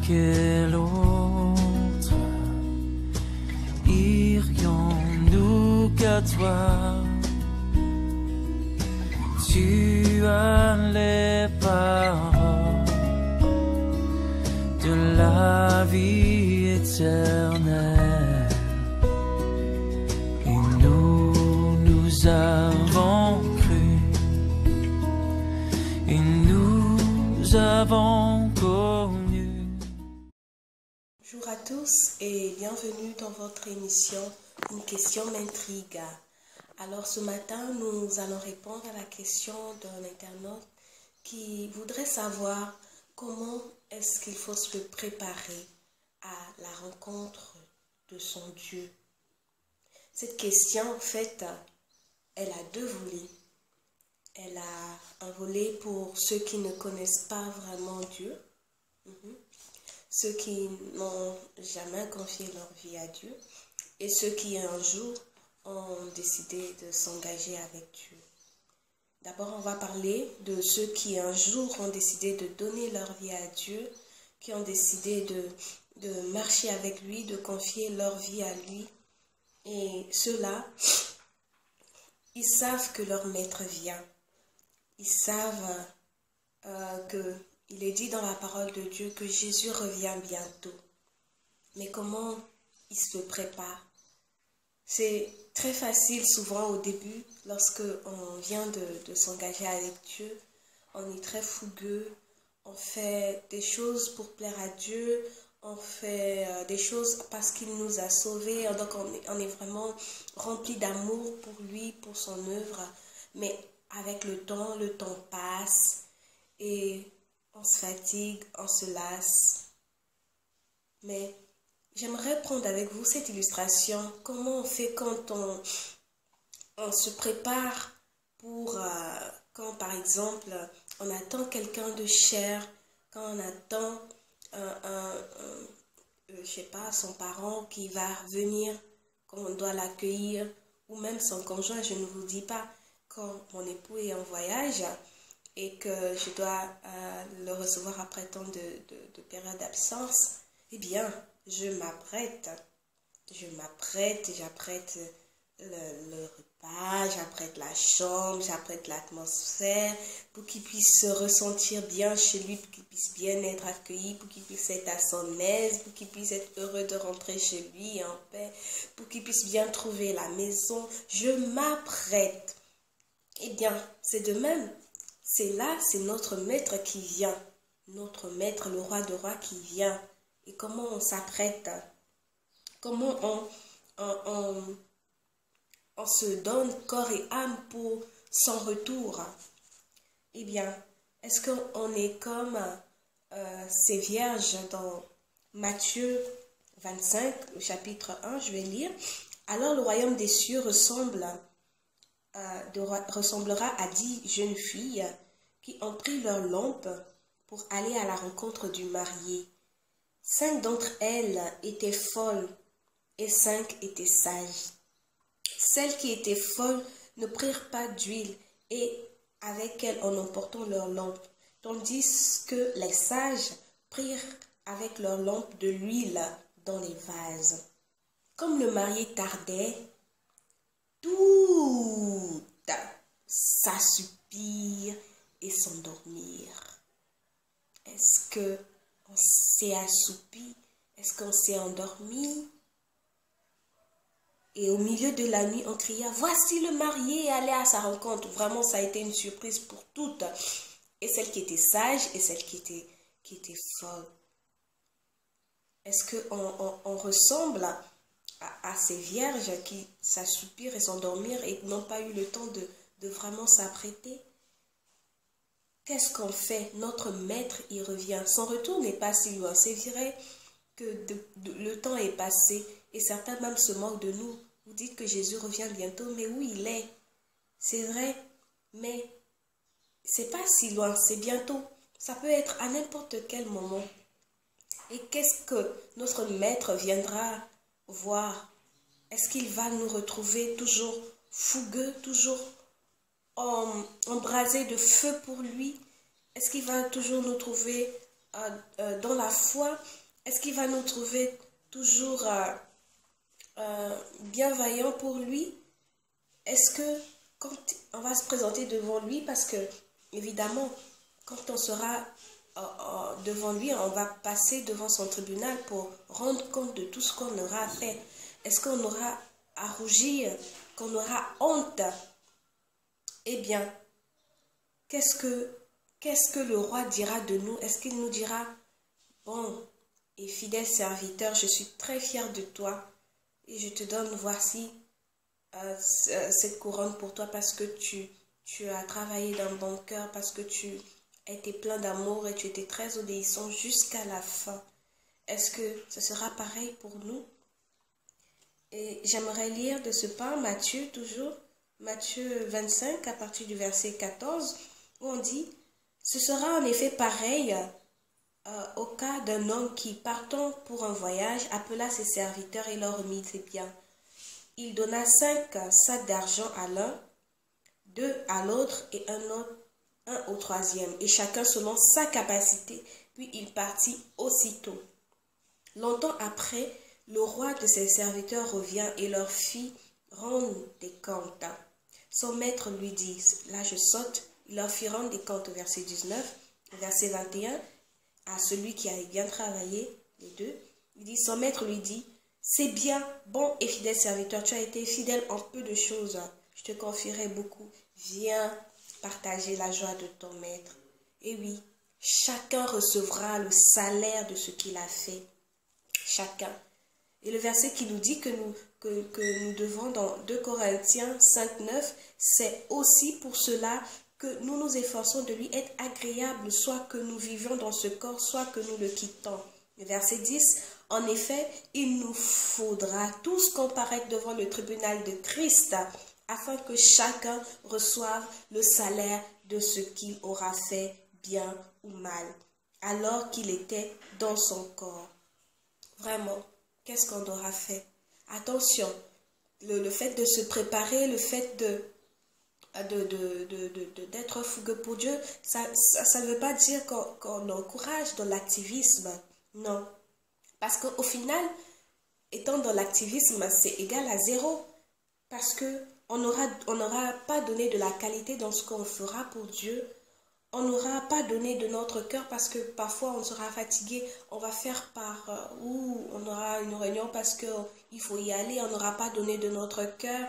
quel autre irions-nous qu'à toi? Tu as les paroles de la vie éternelle, et nous avons cru, et nous avons connu. Bonjour à tous et bienvenue dans votre émission Une question m'intrigue. Alors ce matin, nous allons répondre à la question d'un internaute qui voudrait savoir comment est-ce qu'il faut se préparer à la rencontre de son Dieu. Cette question, en fait, elle a deux volets. Elle a un volet pour ceux qui ne connaissent pas vraiment Dieu, ceux qui n'ont jamais confié leur vie à Dieu et ceux qui un jour ont décidé de s'engager avec Dieu. D'abord, on va parler de ceux qui un jour ont décidé de donner leur vie à Dieu, qui ont décidé de marcher avec lui, de confier leur vie à lui. Et ceux-là, ils savent que leur maître vient. Ils savent qu'il est dit dans la parole de Dieu que Jésus revient bientôt. Mais comment ils se préparent? C'est très facile souvent au début, lorsque on vient de s'engager avec Dieu. On est très fougueux, on fait des choses pour plaire à Dieu, on fait des choses parce qu'il nous a sauvés. Donc on est vraiment rempli d'amour pour lui, pour son œuvre. Mais avec le temps passe et on se fatigue, on se lasse. Mais j'aimerais prendre avec vous cette illustration. Comment on fait quand on se prépare pour, quand par exemple, on attend quelqu'un de cher, quand on attend je sais pas, son parent qui va venir, qu'on doit l'accueillir, ou même son conjoint, je ne vous dis pas, quand mon époux est en voyage et que je dois le recevoir après tant de période d'absence, eh bien, j'apprête le repas, j'apprête la chambre, j'apprête l'atmosphère pour qu'il puisse se ressentir bien chez lui, pour qu'il puisse bien être accueilli, pour qu'il puisse être à son aise, pour qu'il puisse être heureux de rentrer chez lui en paix, pour qu'il puisse bien trouver la maison. Je m'apprête. Eh bien, c'est de même. C'est notre maître qui vient. Notre maître, le roi de rois qui vient. Et comment on s'apprête? Comment on se donne corps et âme pour son retour? Eh bien, est-ce qu'on est comme ces vierges dans Matthieu 25, au chapitre 1, je vais lire. Alors le royaume des cieux ressemblera à 10 jeunes filles qui ont pris leur lampe pour aller à la rencontre du marié. 5 d'entre elles étaient folles et 5 étaient sages. Celles qui étaient folles ne prirent pas d'huile et avec elles en emportant leur lampe, tandis que les sages prirent avec leur lampe de l'huile dans les vases. Comme le marié tardait, toutes s'assoupirent et s'endormirent. Est-ce qu'on s'est assoupi? Est-ce qu'on s'est endormi? Et au milieu de la nuit, on cria, voici le marié, allez à sa rencontre. Vraiment, ça a été une surprise pour toutes. Et celles qui étaient sages et celles qui étaient folles. Est-ce qu'on ressemble à ces vierges qui s'assoupirent et s'endormirent et n'ont pas eu le temps de vraiment s'apprêter? Qu'est-ce qu'on fait? Notre maître, il revient. Son retour n'est pas si loin. C'est vrai que le temps est passé et certains même se moquent de nous. Vous dites que Jésus revient bientôt, mais où il est? C'est vrai, mais c'est pas si loin, c'est bientôt. Ça peut être à n'importe quel moment. Et qu'est-ce que notre maître viendra voir? Est-ce qu'il va nous retrouver toujours fougueux, toujours embrasé de feu pour lui? Est-ce qu'il va toujours nous trouver dans la foi, est-ce qu'il va nous trouver toujours bienveillants pour lui? Est-ce que quand on va se présenter devant lui, parce que évidemment, quand on sera devant lui, on va passer devant son tribunal pour rendre compte de tout ce qu'on aura fait. Est-ce qu'on aura à rougir, qu'on aura honte? Eh bien, qu'est-ce que le roi dira de nous? Est-ce qu'il nous dira, bon et fidèle serviteur, je suis très fier de toi et je te donne, voici cette couronne pour toi parce que tu as travaillé d'un bon cœur, parce que tu as été plein d'amour et tu étais très obéissant jusqu'à la fin. Est-ce que ce sera pareil pour nous? Et j'aimerais lire de ce pas Matthieu, toujours, Matthieu 25 à partir du verset 14, où on dit « Ce sera en effet pareil au cas d'un homme qui, partant pour un voyage, appela ses serviteurs et leur remit ses biens. Il donna 5 sacs d'argent à l'un, 2 à l'autre et un au troisième, et chacun selon sa capacité, puis il partit aussitôt. Longtemps après, le roi de ses serviteurs revient et leur fit rendre des comptes. Son maître lui dit, là je saute, il leur fit rendre des comptes au verset 19, au verset 21, à celui qui avait bien travaillé, les deux. Il dit, son maître lui dit, c'est bien, bon et fidèle serviteur, tu as été fidèle en peu de choses, je te confierai beaucoup. Viens partager la joie de ton maître. Et oui, chacun recevra le salaire de ce qu'il a fait. Chacun. Et le verset qui nous dit que nous devons dans 2 Corinthiens 5, 9, c'est aussi pour cela que nous nous efforçons de lui être agréable, soit que nous vivions dans ce corps, soit que nous le quittons. Le verset 10, en effet, il nous faudra tous comparaître devant le tribunal de Christ, afin que chacun reçoive le salaire de ce qu'il aura fait, bien ou mal, alors qu'il était dans son corps. Vraiment, qu'est-ce qu'on aura fait? Attention, le fait de se préparer, le fait d'être fougueux pour Dieu, ça ne veut pas dire qu'on encourage dans l'activisme. Non. Parce qu'au final, étant dans l'activisme, c'est égal à 0. Parce qu'on n'aura pas donné de la qualité dans ce qu'on fera pour Dieu. On n'aura pas donné de notre cœur parce que parfois on sera fatigué. On va faire ou on aura une réunion parce qu'il faut y aller. On n'aura pas donné de notre cœur.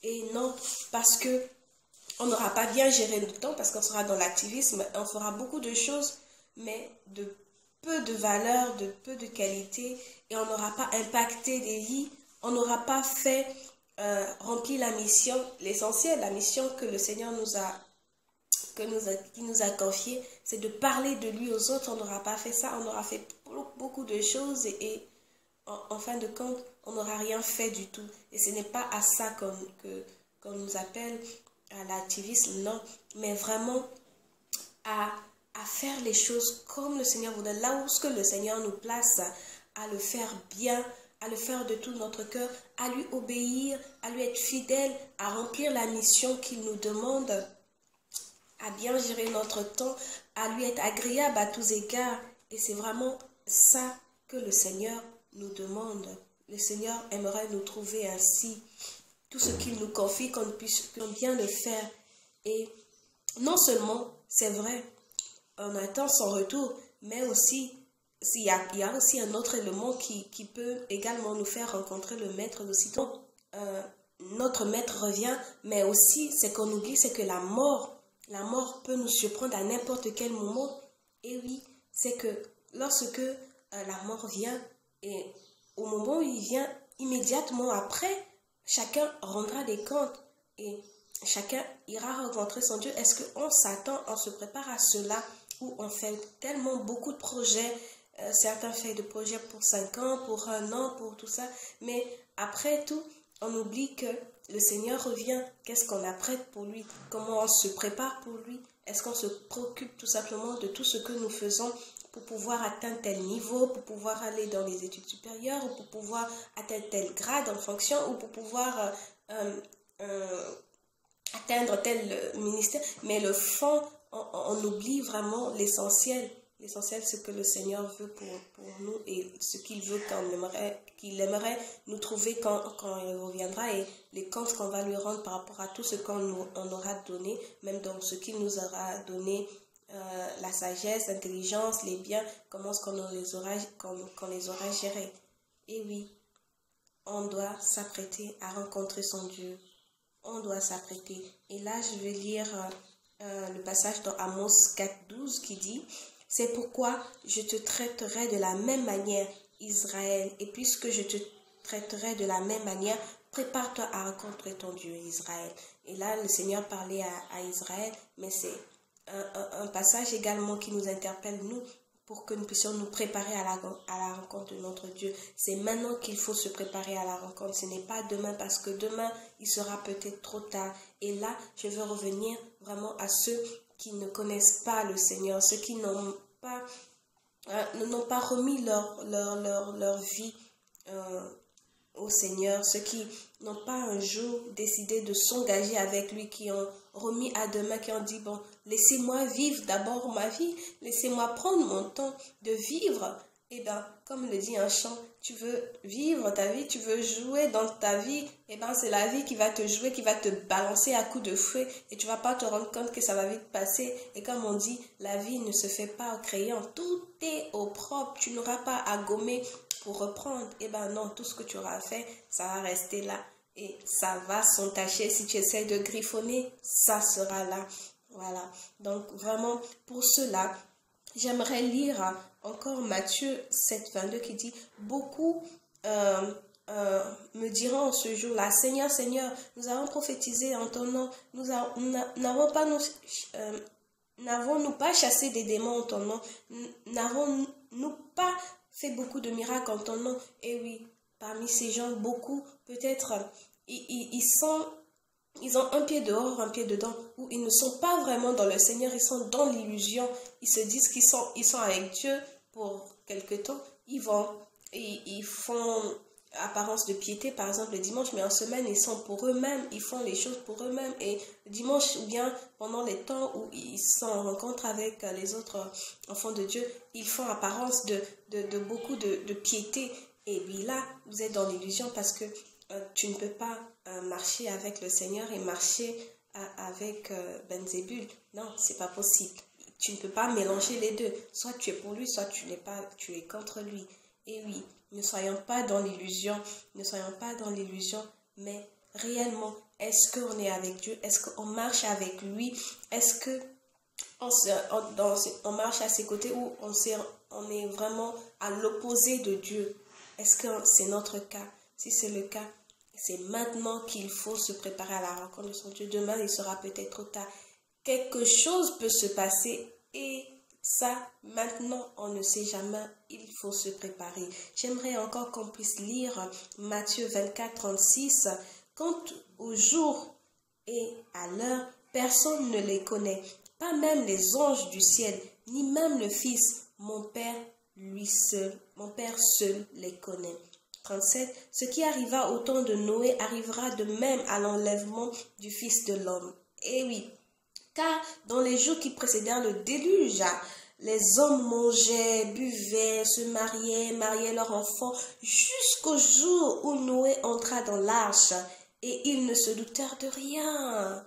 Et non, parce que on n'aura pas bien géré le temps, parce qu'on sera dans l'activisme. On fera beaucoup de choses, mais de peu de valeur, de peu de qualité. Et on n'aura pas impacté des vies. On n'aura pas fait... remplir la mission, l'essentiel, la mission que le Seigneur qui nous a confiée, c'est de parler de lui aux autres. On n'aura pas fait ça, on aura fait beaucoup de choses et en fin de compte, on n'aura rien fait du tout. Et ce n'est pas à ça qu'on nous appelle à l'activisme, non, mais vraiment à faire les choses comme le Seigneur voudrait, là où ce que le Seigneur nous place, à le faire bien, à le faire de tout notre cœur, à lui obéir, à lui être fidèle, à remplir la mission qu'il nous demande, à bien gérer notre temps, à lui être agréable à tous égards. Et c'est vraiment ça que le Seigneur nous demande. Le Seigneur aimerait nous trouver ainsi. Tout ce qu'il nous confie, qu'on puisse bien le faire. Et non seulement, c'est vrai, on attend son retour, mais aussi... Il y a aussi un autre élément qui peut également nous faire rencontrer le maître aussitôt. Notre maître revient, mais aussi, ce qu'on oublie, c'est que la mort peut nous surprendre à n'importe quel moment. Et oui, c'est que lorsque la mort vient, et au moment où il vient, immédiatement après, chacun rendra des comptes et chacun ira rencontrer son Dieu. Est-ce qu'on s'attend, on se prépare à cela, où on fait tellement beaucoup de projets? Certains font des projets pour 5 ans, pour 1 an, pour tout ça. Mais après tout, on oublie que le Seigneur revient. Qu'est-ce qu'on apprête pour lui? Comment on se prépare pour lui? Est-ce qu'on se préoccupe tout simplement de tout ce que nous faisons pour pouvoir atteindre tel niveau, pour pouvoir aller dans les études supérieures, ou pour pouvoir atteindre tel grade en fonction, ou pour pouvoir atteindre tel ministère? Mais le fond, on oublie vraiment l'essentiel. L'essentiel, c'est que le Seigneur veut pour nous et ce qu'il veut qu'il aimerait nous trouver quand il reviendra et les comptes qu'on va lui rendre par rapport à tout ce on aura donné, même dans ce qu'il nous aura donné, la sagesse, l'intelligence, les biens, comment est-ce qu'on les aura gérés. Et oui, on doit s'apprêter à rencontrer son Dieu. On doit s'apprêter. Et là, je vais lire le passage dans Amos 4:12 qui dit « C'est pourquoi je te traiterai de la même manière, Israël, et puisque je te traiterai de la même manière, prépare-toi à rencontrer ton Dieu, Israël. » Et là, le Seigneur parlait à Israël, mais c'est un passage également qui nous interpelle, nous, pour que nous puissions nous préparer à la rencontre de notre Dieu. C'est maintenant qu'il faut se préparer à la rencontre. Ce n'est pas demain, parce que demain, il sera peut-être trop tard. Et là, je veux revenir vraiment à ceux qui ne connaissent pas le Seigneur, ceux qui n'ont pas remis leur vie au Seigneur, ceux qui n'ont pas un jour décidé de s'engager avec lui, qui ont remis à demain, qui ont dit, bon, laissez-moi vivre d'abord ma vie, laissez-moi prendre mon temps de vivre. Et bien, comme le dit un chant, tu veux vivre ta vie, tu veux jouer dans ta vie, et bien c'est la vie qui va te jouer, qui va te balancer à coups de fouet, et tu vas pas te rendre compte que ça va vite passer. Et comme on dit, la vie ne se fait pas au crayon, tout est au propre, tu n'auras pas à gommer pour reprendre. Et ben non, tout ce que tu auras fait, ça va rester là. Et ça va s'entacher. Si tu essaies de griffonner, ça sera là. Voilà. Donc vraiment, pour cela, j'aimerais lire encore Matthieu 7:22 qui dit « Beaucoup me diront en ce jour-là, Seigneur, Seigneur, nous avons prophétisé en ton nom, n'avons-nous pas chassé des démons en ton nom, n'avons-nous pas fait beaucoup de miracles en ton nom ?» Et oui, parmi ces gens, beaucoup, peut-être, ils ont un pied dehors, un pied dedans, où ils ne sont pas vraiment dans le Seigneur, ils sont dans l'illusion. Ils se disent qu'ils sont avec Dieu pour quelque temps. Ils font apparence de piété, par exemple, le dimanche, mais en semaine, ils sont pour eux-mêmes, ils font les choses pour eux-mêmes. Et le dimanche, ou bien pendant les temps où ils sont en rencontre avec les autres enfants de Dieu, ils font apparence de beaucoup de piété. Et puis là, vous êtes dans l'illusion parce que tu ne peux pas marcher avec le Seigneur et marcher avec Belzébul. Non, c'est pas possible. Tu ne peux pas mélanger les deux. Soit tu es pour lui, soit tu es contre lui. Et oui, ne soyons pas dans l'illusion. Ne soyons pas dans l'illusion, mais réellement, est-ce qu'on est avec Dieu? Est-ce qu'on marche avec lui? Est-ce que on marche à ses côtés ou on est vraiment à l'opposé de Dieu? Est-ce que c'est notre cas? Si c'est le cas, c'est maintenant qu'il faut se préparer à la rencontre de son Dieu. Demain, il sera peut-être trop tard. Quelque chose peut se passer et ça, maintenant, on ne sait jamais. Il faut se préparer. J'aimerais encore qu'on puisse lire Matthieu 24:36. Quant au jour et à l'heure, personne ne les connaît. Pas même les anges du ciel, ni même le Fils. Mon Père seul les connaît. 37. Ce qui arriva au temps de Noé arrivera de même à l'enlèvement du Fils de l'homme. Et oui, car dans les jours qui précédèrent le déluge, les hommes mangeaient, buvaient, se mariaient leurs enfants, jusqu'au jour où Noé entra dans l'arche, et ils ne se doutèrent de rien,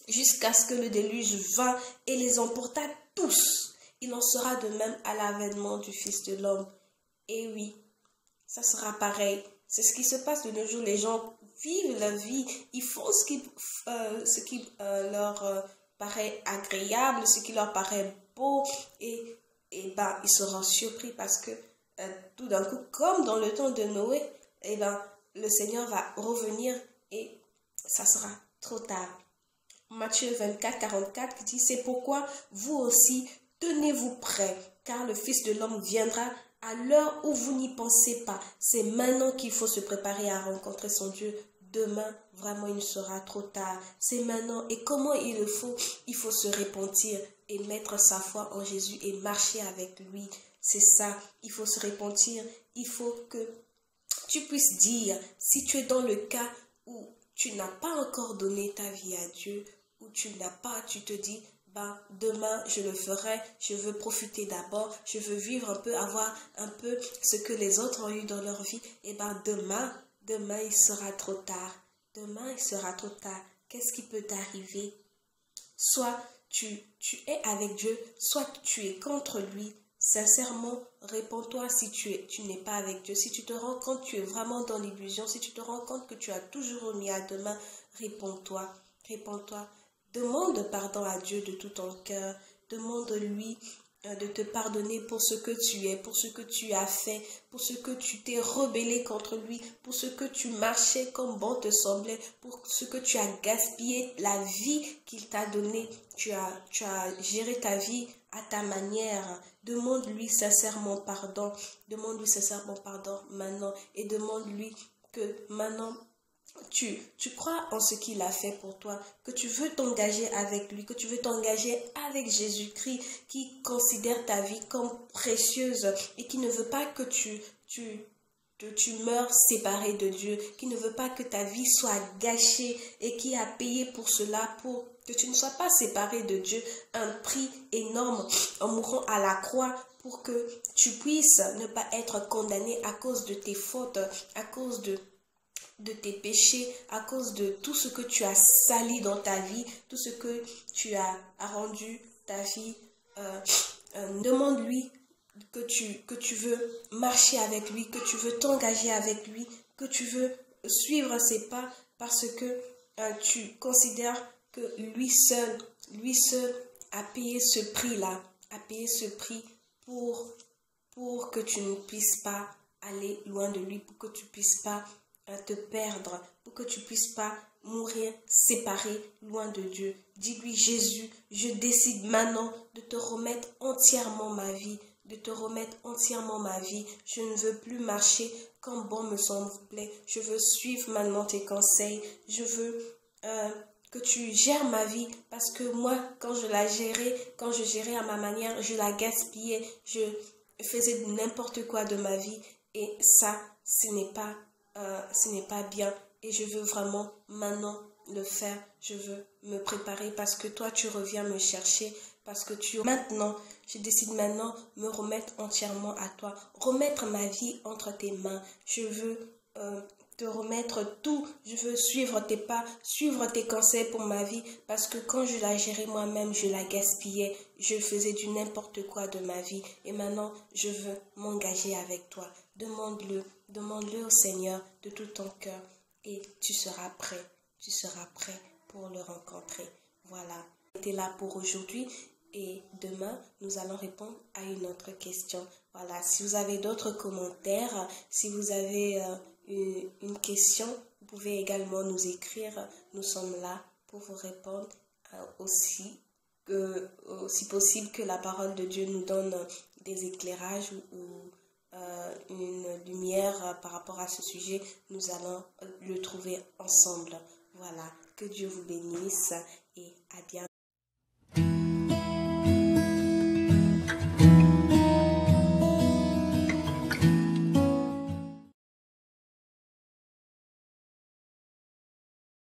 jusqu'à ce que le déluge vint et les emporta tous. Il en sera de même à l'avènement du Fils de l'homme. Et oui, ça sera pareil. C'est ce qui se passe de nos jours. Les gens vivent la vie. Ils font ce qui leur paraît agréable, ce qui leur paraît beau. Et ben, ils seront surpris parce que tout d'un coup, comme dans le temps de Noé, et ben, le Seigneur va revenir et ça sera trop tard. Matthieu 24:44 dit « C'est pourquoi vous aussi, tenez-vous prêts, car le Fils de l'homme viendra à l'heure où vous n'y pensez pas. » C'est maintenant qu'il faut se préparer à rencontrer son Dieu. Demain, vraiment, il sera trop tard. C'est maintenant. Et comment il le faut? Il faut se repentir et mettre sa foi en Jésus et marcher avec lui. C'est ça. Il faut se repentir. Il faut que tu puisses dire, si tu es dans le cas où tu n'as pas encore donné ta vie à Dieu, où tu te dis, demain je le ferai, je veux profiter d'abord, je veux vivre un peu, avoir un peu ce que les autres ont eu dans leur vie, et demain il sera trop tard. Demain il sera trop tard. Qu'est-ce qui peut t'arriver? Soit tu es avec Dieu, soit tu es contre lui. Sincèrement, réponds-toi si tu n'es pas avec Dieu. Si tu te rends compte que tu es vraiment dans l'illusion, si tu te rends compte que tu as toujours remis à demain, réponds-toi. Réponds-toi. Demande pardon à Dieu de tout ton cœur. Demande-lui de te pardonner pour ce que tu es, pour ce que tu as fait, pour ce que tu t'es rebellé contre lui, pour ce que tu marchais comme bon te semblait, pour ce que tu as gaspillé la vie qu'il t'a donnée. Tu as géré ta vie à ta manière. Demande-lui sincèrement pardon. Demande-lui sincèrement pardon maintenant et demande-lui que maintenant tu crois en ce qu'il a fait pour toi, que tu veux t'engager avec lui, que tu veux t'engager avec Jésus-Christ qui considère ta vie comme précieuse et qui ne veut pas que tu meurs séparé de Dieu, qui ne veut pas que ta vie soit gâchée et qui a payé pour cela, pour que tu ne sois pas séparé de Dieu, un prix énorme en mourant à la croix pour que tu puisses ne pas être condamné à cause de tes fautes, à cause de tes péchés, à cause de tout ce que tu as sali dans ta vie, tout ce que tu as rendu ta vie. Demande-lui que tu veux marcher avec lui, que tu veux t'engager avec lui, que tu veux suivre ses pas parce que tu considères que lui seul a payé ce prix-là, a payé ce prix pour que tu ne puisses pas aller loin de lui, pour que tu puisses pas te perdre, pour que tu puisses pas mourir séparé loin de Dieu. Dis-lui: Jésus, je décide maintenant de te remettre entièrement ma vie, de te remettre entièrement ma vie. Je ne veux plus marcher comme bon me semblait. Je veux suivre maintenant tes conseils. Je veux que tu gères ma vie parce que moi, quand je gérais à ma manière, je la gaspillais, je faisais n'importe quoi de ma vie et ça, ce n'est pas bien et je veux vraiment maintenant le faire. Je veux me préparer parce que toi tu reviens me chercher, parce que je décide maintenant me remettre entièrement à toi, remettre ma vie entre tes mains. Je veux te remettre tout, je veux suivre tes pas, suivre tes conseils pour ma vie, parce que quand je la gérais moi-même, je la gaspillais, je faisais du n'importe quoi de ma vie et maintenant je veux m'engager avec toi. Demande-le au Seigneur de tout ton cœur et tu seras prêt pour le rencontrer. Voilà, c'était là pour aujourd'hui et demain, nous allons répondre à une autre question. Voilà, si vous avez d'autres commentaires, si vous avez une question, vous pouvez également nous écrire. Nous sommes là pour vous répondre aussi possible que la parole de Dieu nous donne des éclairages ou une lumière par rapport à ce sujet, nous allons le trouver ensemble. Voilà, que Dieu vous bénisse et à bientôt.